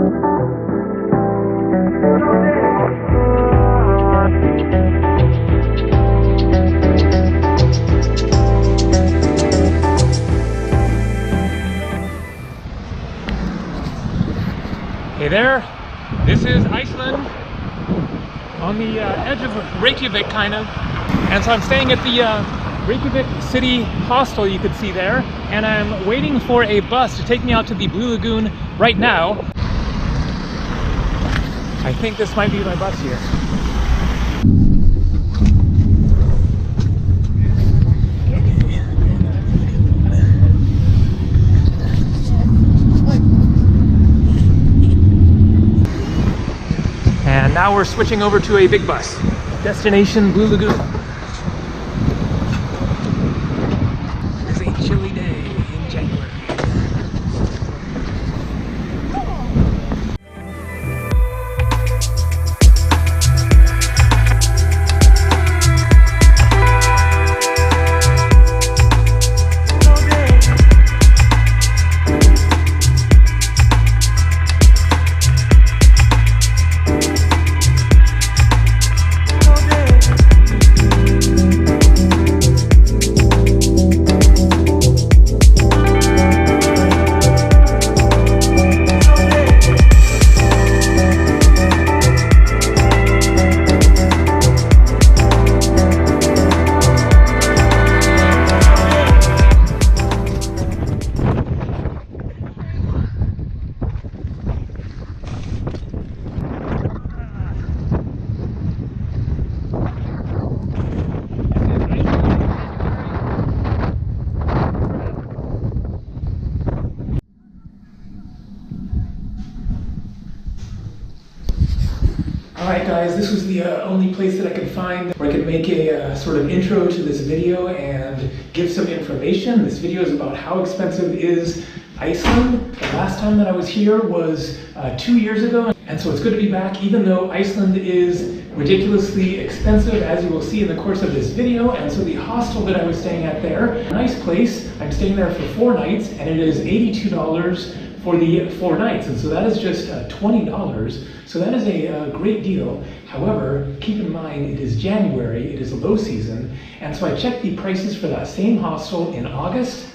Hey there, this is Iceland, on the edge of Reykjavik kind of, and so I'm staying at the Reykjavik City Hostel you could see there, and I'm waiting for a bus to take me out to the Blue Lagoon right now. I think this might be my bus here. And now we're switching over to a big bus. Destination Blue Lagoon. It's a chilly day in January. Alright guys, this was the only place that I could find where I could make a sort of intro to this video and give some information. This video is about how expensive is Iceland. The last time that I was here was 2 years ago, and so it's good to be back, even though Iceland is ridiculously expensive, as you will see in the course of this video. And so the hostel that I was staying at there, nice place, I'm staying there for 4 nights, and it is $82 for the 4 nights, and so that is just $20. So that is a great deal. However, keep in mind it is January, it is a low season, and so I checked the prices for that same hostel in August.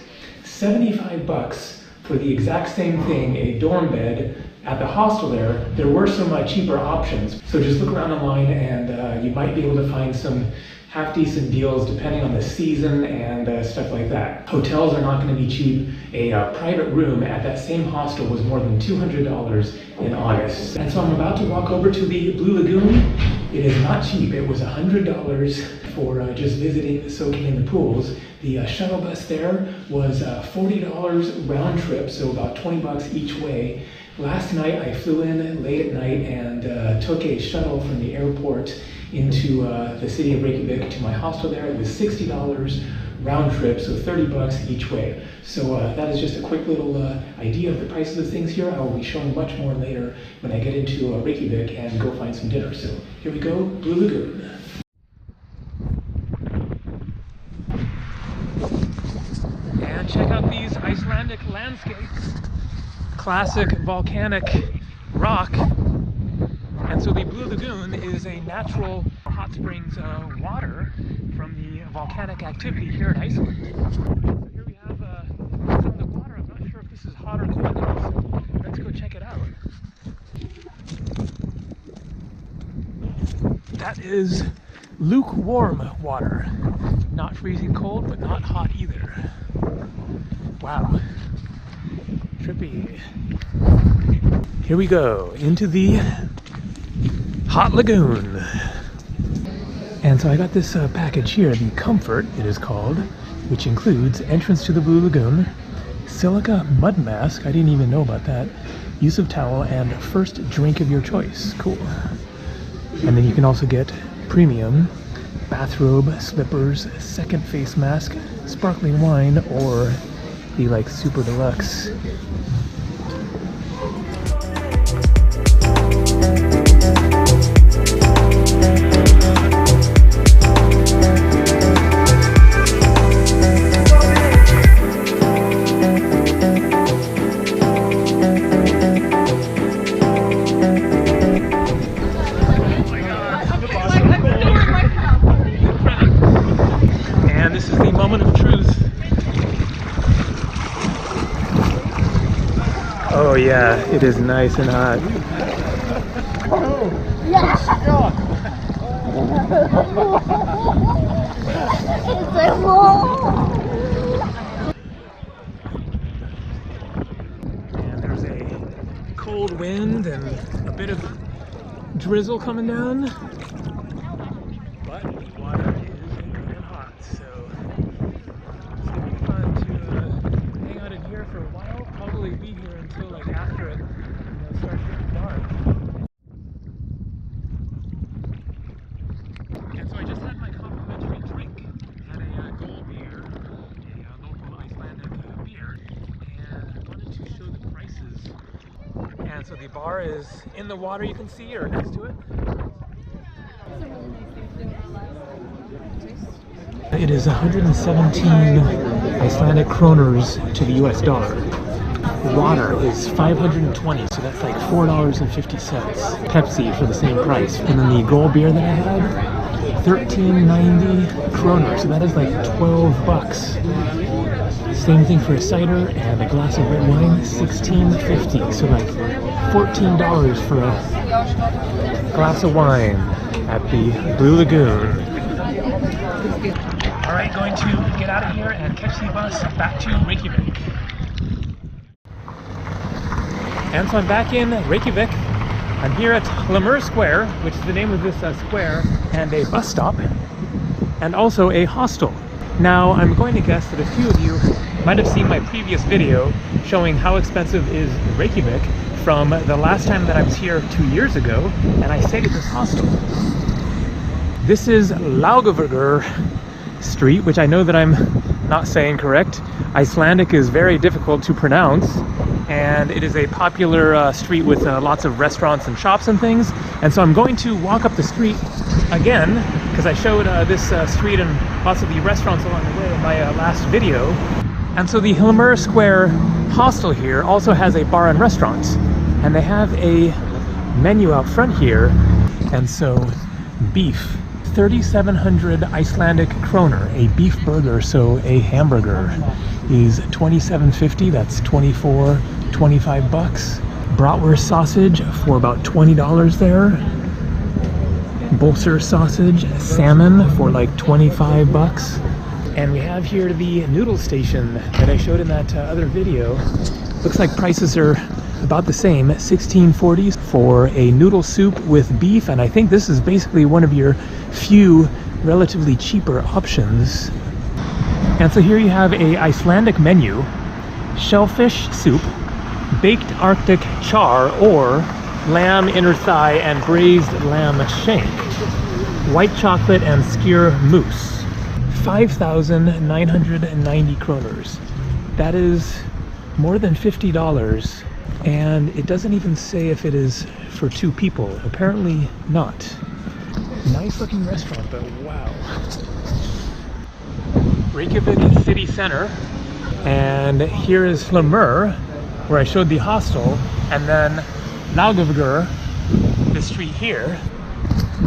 $75 for the exact same thing, a dorm bed at the hostel there. There were some cheaper options, so just look around online and you might be able to find some half-decent deals depending on the season and stuff like that. Hotels are not going to be cheap. A private room at that same hostel was more than $200 in August. And so I'm about to walk over to the Blue Lagoon. It is not cheap. It was $100 for just visiting, soaking in the pools. The shuttle bus there was $40 round trip, so about 20 bucks each way. Last night I flew in late at night and took a shuttle from the airport into the city of Reykjavik to my hostel there. It was $60 round trip, so 30 bucks each way. So that is just a quick little idea of the prices of things here. I will be showing much more later when I get into Reykjavik and go find some dinner. So here we go, Blue Lagoon. And check out these Icelandic landscapes. Classic volcanic rock. And so the Blue Lagoon is a natural hot springs water from the volcanic activity here in Iceland. So here we have some of the water. I'm not sure if this is hot or cold, so let's go check it out. That is lukewarm water. Not freezing cold, but not hot either. Wow. Trippy. Here we go, into the hot lagoon. And so I got this package here, the Comfort it is called, which includes entrance to the Blue Lagoon, silica mud mask, I didn't even know about that, use of towel, and first drink of your choice. Cool. And then you can also get premium bathrobe, slippers, second face mask, sparkling wine, or the like super deluxe. Yeah, it is nice and hot. And there's a cold wind and a bit of drizzle coming down. But the water is good and hot, so it's gonna be fun to hang out in here for a while. Probably be here until like after it starts getting dark. And so I just had my complimentary drink at a gold beer, a local Icelandic beer, and I wanted to show the prices. And so the bar is in the water, you can see, or next to it. It is 117 Icelandic kroners to the US dollar. Water is 520, so that's like $4.50. Pepsi for the same price. And then the gold beer that I had, 13.90 kroner, so that is like 12 bucks. Same thing for a cider, and a glass of red wine, 16.50, so like $14 for a glass of wine at the Blue Lagoon. Alright, going to get out of here and catch the bus back to Reykjavik. And so I'm back in Reykjavik. I'm here at Hlemmur Square, which is the name of this square, and a bus stop, and also a hostel. Now, I'm going to guess that a few of you might have seen my previous video showing how expensive is Reykjavik from the last time that I was here 2 years ago, and I stayed at this hostel. This is Laugavegur Street, which I know that I'm not saying correct. Icelandic is very difficult to pronounce, and it is a popular street with lots of restaurants and shops and things. And so I'm going to walk up the street again, because I showed this street and lots of the restaurants along the way in my last video. And so the Hlemmur Square hostel here also has a bar and restaurant, and they have a menu out front here. And so beef, 3,700 Icelandic kroner, a beef burger, so a hamburger, is 27.50. That's 25 bucks. Bratwurst sausage for about $20 there. Bolser sausage, salmon for like 25 bucks. And we have here the noodle station that I showed in that other video. Looks like prices are about the same, 16.40 for a noodle soup with beef, and I think this is basically one of your few relatively cheaper options. And so here you have a Icelandic menu: shellfish soup, baked Arctic char or lamb inner thigh and braised lamb shank, white chocolate and skyr mousse, 5,990 kroners. That is more than $50. And it doesn't even say if it is for two people. Apparently not. Nice looking restaurant though, wow. Reykjavik city center. And here is Hlemmur, where I showed the hostel. And then Laugavegur, the street here.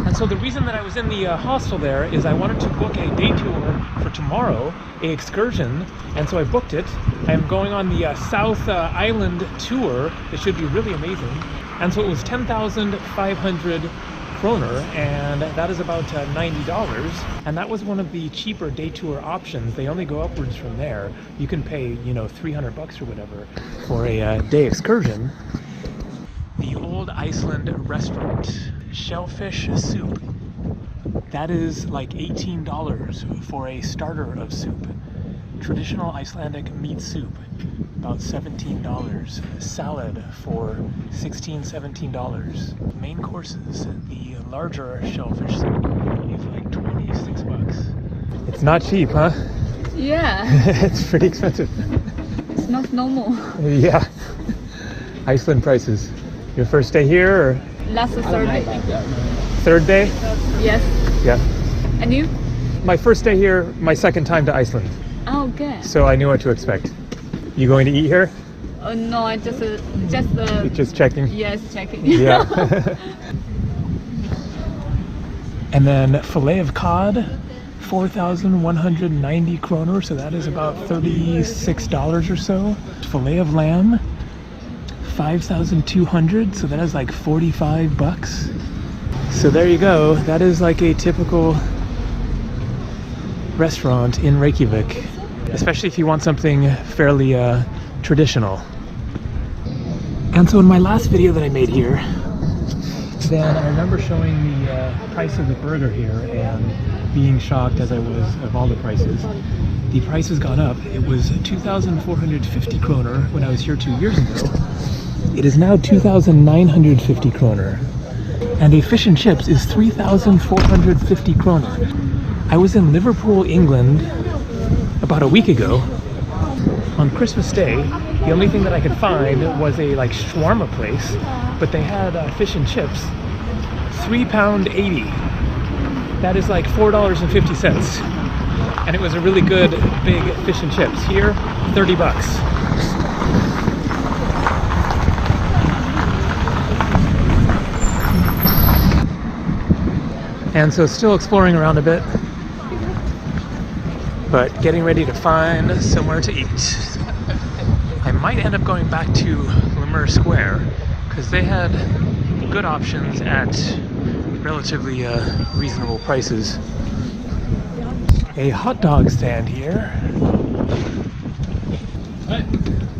And so the reason that I was in the hostel there is I wanted to book a day tour for tomorrow, an excursion, and so I booked it. I'm going on the South Island tour. It should be really amazing. And so it was 10,500 kroner, and that is about $90. And that was one of the cheaper day tour options. They only go upwards from there. You can pay, 300 bucks or whatever for a day excursion. The Old Iceland restaurant. Shellfish soup. That is like $18 for a starter of soup. Traditional Icelandic meat soup, about $17. Salad for $16-17. Main courses, the larger shellfish soup is like 26 bucks. It's not cheap, huh? Yeah. It's pretty expensive. It's not normal. Yeah. Iceland prices. Your first day here, or? Last Thursday. Third day? Yes. Yeah. And you? My first day here, my second time to Iceland. Oh, good. So I knew what to expect. You going to eat here? No, I just Just checking? Yes, checking. Yeah. And then fillet of cod, 4,190 kroner, so that is about $36 or so. Fillet of lamb, 5,200, so that is like 45 bucks. So there you go. That is like a typical restaurant in Reykjavik, especially if you want something fairly traditional. And so in my last video that I made here, then I remember showing the price of the burger here and being shocked as I was of all the prices. The price has gone up. It was 2,450 kroner when I was here 2 years ago. It is now 2,950 kroner. And a fish and chips is 3,450 kroner. I was in Liverpool, England about a week ago on Christmas Day. The only thing that I could find was a like shawarma place, but they had fish and chips, £3.80. That is like $4.50. And it was a really good big fish and chips. Here, 30 bucks. And so still exploring around a bit, but getting ready to find somewhere to eat. I might end up going back to Lemur Square because they had good options at relatively reasonable prices. A hot dog stand here.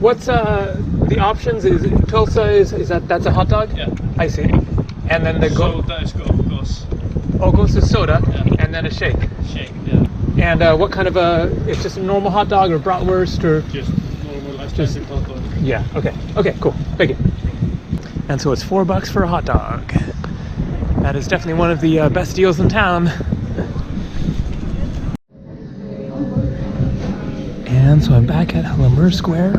What's the options? Is Tulsa is that's a hot dog? Yeah. I see. And then the Soda is gos. Ogos is soda, Yeah. and then a shake. Shake, yeah. And what kind of it's just a normal hot dog or bratwurst or? Just normal Icelandic hot dog. Yeah, okay, cool, thank you. And so it's $4 for a hot dog. That is definitely one of the best deals in town. And so I'm back at Lemur Square,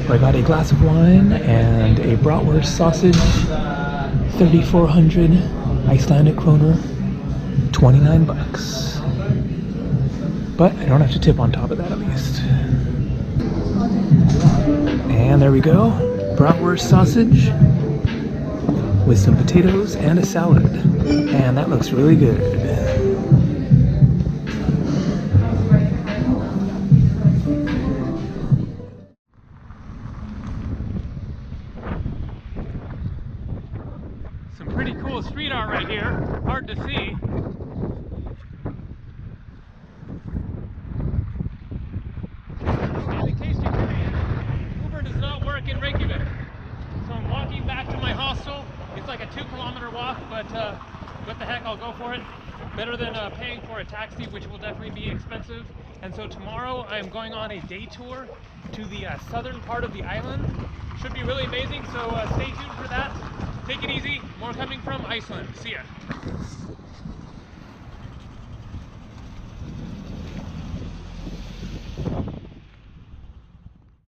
where I got a glass of wine and a bratwurst sausage, 3,400 Icelandic kroner, 29 bucks. But I don't have to tip on top of that at least. And there we go, bratwurst sausage with some potatoes and a salad. And that looks really good. Some pretty cool street art right here, hard to see. And in case you're curious, Uber does not work in Reykjavik. So I'm walking back to my hostel. It's like a 2-kilometer walk, but what the heck, I'll go for it. Better than paying for a taxi, which will definitely be expensive. And so tomorrow I'm going on a day tour to the southern part of the island. Should be really amazing, so stay tuned for that. Take it easy. More coming from Iceland. See ya.